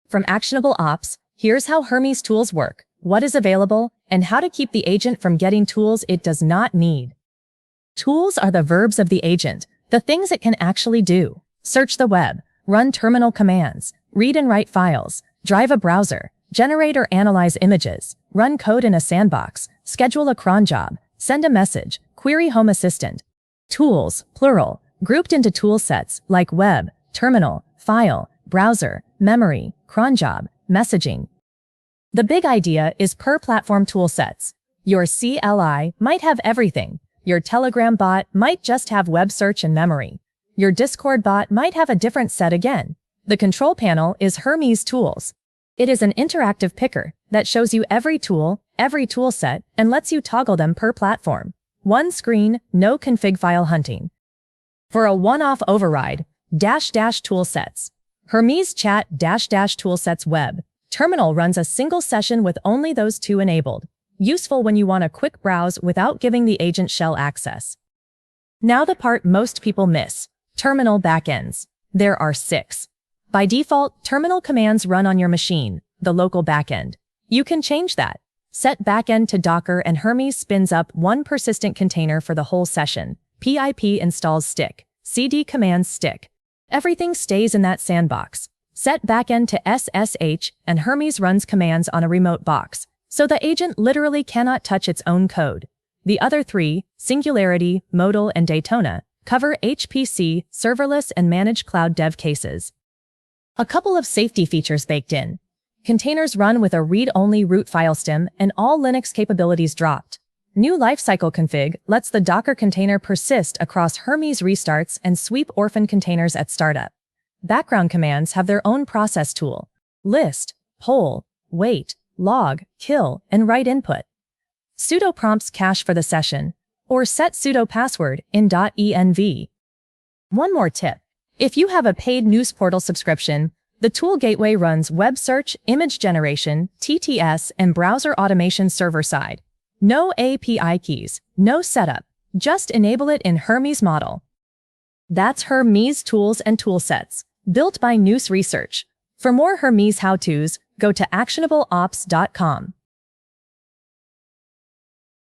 From ActionableOps, here's how Hermes tools work, what is available, and how to keep the agent from getting tools it does not need. Tools are the verbs of the agent, the things it can actually do. Search the web, run terminal commands, read and write files, drive a browser, generate or analyze images, run code in a sandbox, schedule a cron job, send a message, query Home Assistant. Tools, plural, grouped into toolsets like web, terminal, file, browser, memory, cron job, messaging. The big idea is per platform toolsets. Your CLI might have everything. Your Telegram bot might just have web search and memory. Your Discord bot might have a different set again. The control panel is Hermes Tools. It is an interactive picker that shows you every tool, every toolset, and lets you toggle them per platform. One screen, no config file hunting. For a one-off override, --toolsets. Hermes Chat --toolsets web. Terminal runs a single session with only those two enabled. Useful when you want a quick browse without giving the agent shell access. Now the part most people miss. Terminal backends. There are 6. By default, terminal commands run on your machine, the local backend. You can change that. Set backend to Docker and Hermes spins up one persistent container for the whole session. PIP installs stick. CD commands stick. Everything stays in that sandbox. Set backend to SSH and Hermes runs commands on a remote box, so the agent literally cannot touch its own code. The other 3, Singularity, Modal, and Daytona, cover HPC, serverless, and managed cloud dev cases. A couple of safety features baked in. Containers run with a read-only root file stem and all Linux capabilities dropped. New lifecycle config lets the Docker container persist across Hermes restarts and sweep orphan containers at startup. Background commands have their own process tool. List, poll, wait, log, kill, and write input. Sudo prompts cache for the session, or set sudo password in .env. One more tip. If you have a paid news portal subscription, the tool gateway runs web search, image generation, TTS, and browser automation server-side. No API keys, no setup, just enable it in Hermes model. That's Hermes tools and toolsets, built by Nous Research. For more Hermes how-tos, go to ActionableOps.com.